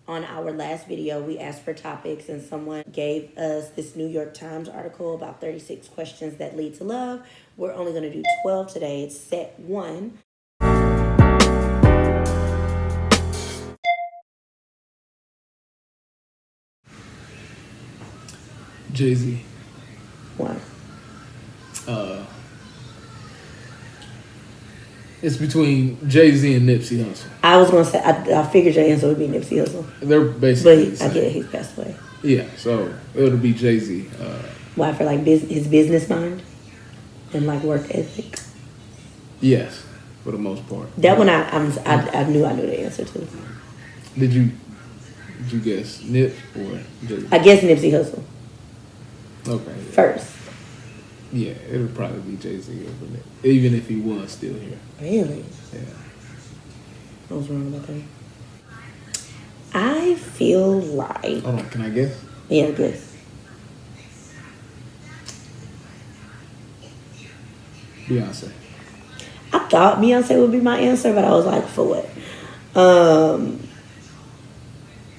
On our last video, we asked for topics and someone gave us this New York Times article about 36 questions that lead to love. We're only going to do 12 today. It's set 1. Jay-Z. Why? It's between Jay-Z and Nipsey Hussle. I was going to say, I figured your answer would be Nipsey Hussle. They're basically But I get it, he's passed away. Yeah, so it'll be Jay-Z. Why? For like his business mind and like work ethic? Yes, for the most part. That one I knew the answer to. Did you guess Nip or Jay-Z? I guess Nipsey Hussle. Okay. Yeah. First. Yeah, it'll probably be Jay-Z over Nip, even if he was still here. Really? Yeah. I was wrong about that. I feel like... Hold on, can I guess? Yeah, guess. Beyonce. I thought Beyonce would be my answer, but I was like, for what?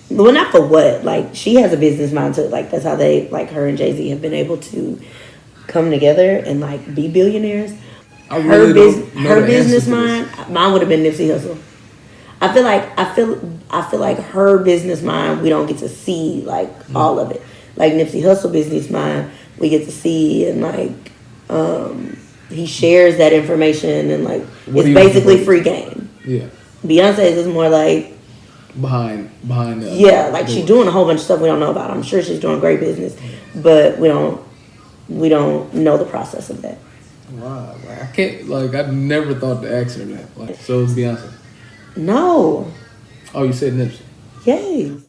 Well, not for what. Like, she has a business mind too. Like, that's how they, like, her and Jay-Z have been able to come together and, like, be billionaires. Her business mind, mine would have been Nipsey Hussle. I feel like her business mind, we don't get to see, like, all of it. Like, Nipsey Hussle business mind, we get to see, and, like, he shares that information, and, like, it's basically free game. Yeah. Beyonce's is more like behind the yeah, like she's doing a whole bunch of stuff we don't know about. I'm sure she's doing great business, but we don't know the process of that. Wow, I can't, like, I never thought to ask her that. Like, so it's Beyonce. No. Oh, you said Nipsey. Yes.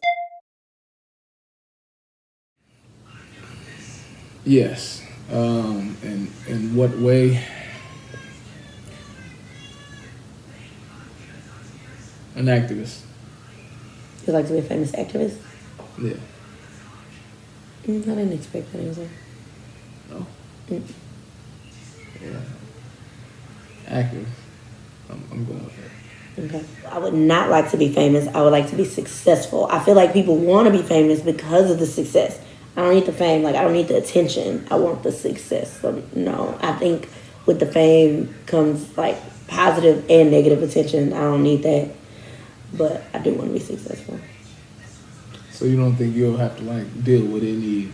Yes. And in what way? An activist. You like to be a famous activist? Yeah. I didn't expect that answer. No. Yeah. Activist. I'm going with that. Okay. I would not like to be famous. I would like to be successful. I feel like people want to be famous because of the success. I don't need the fame. Like, I don't need the attention. I want the success. So, no. I think with the fame comes, like, positive and negative attention. I don't need that. But I do want to be successful. So you don't think you'll have to, like, deal with any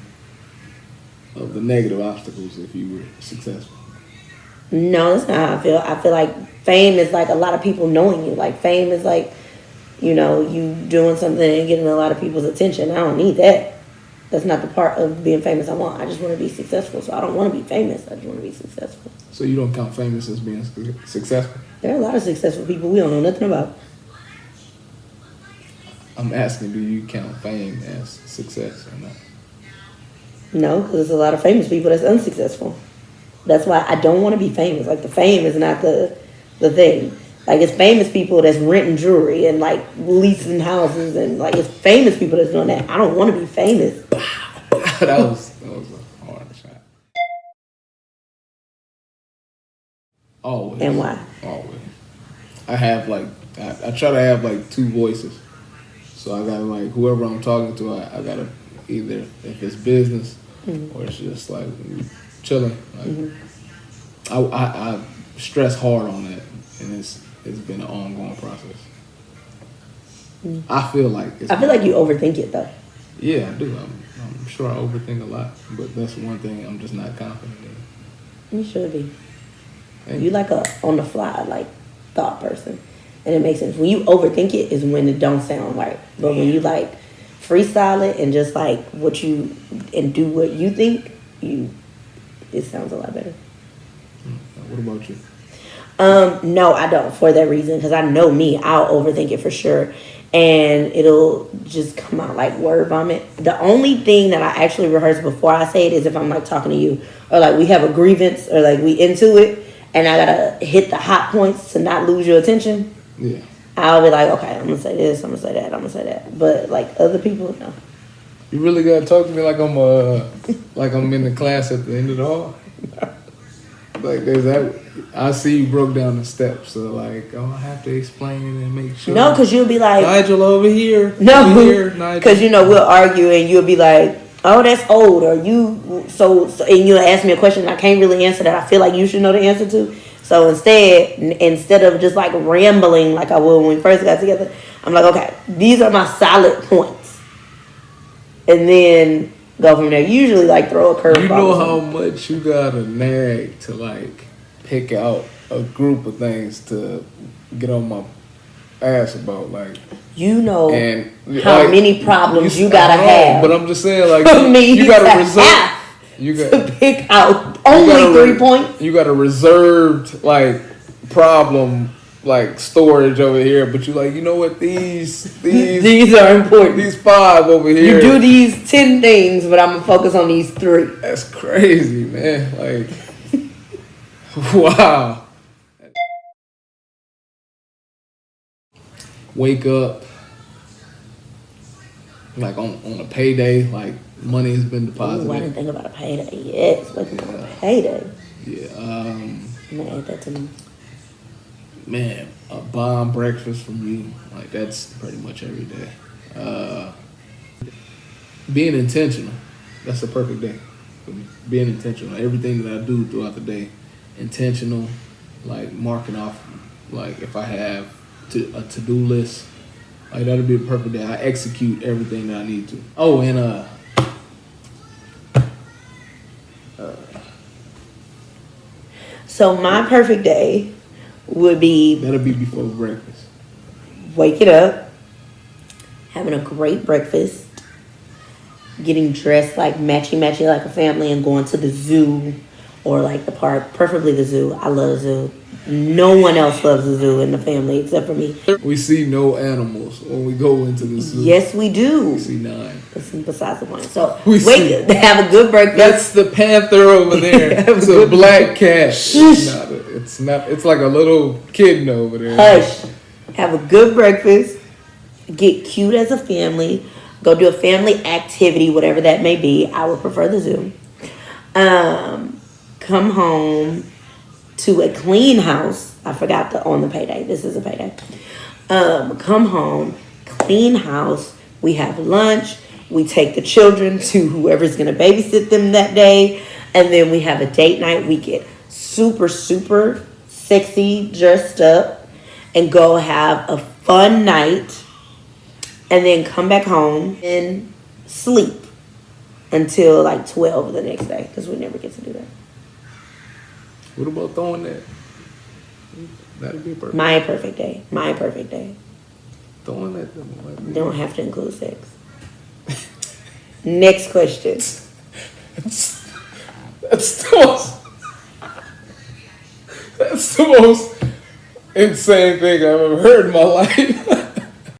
of the negative obstacles if you were successful? No, that's not how I feel. I feel like fame is like a lot of people knowing you. Like, fame is like, you know, you doing something and getting a lot of people's attention. I don't need that. That's not the part of being famous I want. I just want to be successful. So I don't want to be famous. I just want to be successful. So you don't count famous as being successful? There are a lot of successful people we don't know nothing about. I'm asking, do you count fame as success or not? No, because there's a lot of famous people that's unsuccessful. That's why I don't want to be famous. Like, the fame is not the thing. Like, it's famous people that's renting jewelry and, like, leasing houses, and, like, it's famous people that's doing that. I don't want to be famous. that was a hard shot. Always. And why? Always. I have, like, I try to have, like, two voices. So I got, like, whoever I'm talking to, I got to either, if it's business or it's just, like, chilling. Like, I stress hard on that, and it's been an ongoing process. I feel like I feel like you overthink it, though. Yeah, I do. I'm sure I overthink a lot, but that's one thing I'm just not confident in. You should be. You like a on the fly, like, thought person. And it makes sense. When you overthink it is when it don't sound right. But when you, like, freestyle it and just, like, and do what you think, it sounds a lot better. What about you? No, I don't, for that reason, because I know me. I'll overthink it for sure, and it'll just come out like word vomit. The only thing that I actually rehearse before I say it is if I'm, like, talking to you, or, like, we have a grievance, or, like, we into it, and I gotta hit the hot points to not lose your attention. Yeah. I'll be like, okay, I'm gonna say this, I'm gonna say that, I'm gonna say that. But, like, other people, no. You really gotta talk to me like I'm in the class at the end of the hall. Like there's that. I see you broke down the steps. So like, oh, I have to explain and make sure. No, because you'll be like, Nigel over here. No, over here, Nigel. Because we'll argue and you'll be like, oh, that's old, or you so and you'll ask me a question and I can't really answer that. I feel like you should know the answer to. So instead of just like rambling like I would when we first got together, I'm like, okay, these are my solid points, and then go from there. Usually, like throw a curveball. You know how much you gotta nag to like pick out a group of things to get on my ass about, like. And how like, many problems you gotta have. But I'm just saying, like, for me you gotta to reserve. You got to pick out only 3 points. You got a reserved like problem like storage over here, but you like, you know what, these are important. These 5 over here. You do these 10 things, but I'm gonna focus on these 3. That's crazy, man. Like, wow. Wake up like on a payday, like money has been deposited. Ooh, I didn't think about a payday yet. It's waking up on a payday. Yeah. I'm gonna add that to me. Man, a bomb breakfast for me, like that's pretty much every day. Being intentional, that's a perfect day for me. Being intentional, everything that I do throughout the day, intentional, like marking off, like if I have a to-do list, like that'll be a perfect day. I execute everything that I need to. Oh, and so my perfect day would be that'll be before breakfast. Waking up, having a great breakfast, getting dressed like matchy like a family, and going to the zoo or like the park, preferably the zoo. I love the zoo. No one else loves the zoo in the family except for me. We see no animals when we go into the zoo. Yes, we do. We see 9. Besides the point. So have a good breakfast. That's the panther over there. It's a black cat. It's not. It's like a little kitten over there. Hush. Have a good breakfast. Get cute as a family. Go do a family activity, whatever that may be. I would prefer the zoo. Come home to a clean house. I forgot on the payday. This is a payday. Come home, clean house. We have lunch. We take the children to whoever's going to babysit them that day. And then we have a date night. We get super, super sexy, dressed up, and go have a fun night. And then come back home and sleep until like 12 the next day. Because we never get to do that. What about throwing that? That'd be perfect. My perfect day. Throwing that. Don't have to include sex. Next question. That's the most insane thing I've ever heard in my life.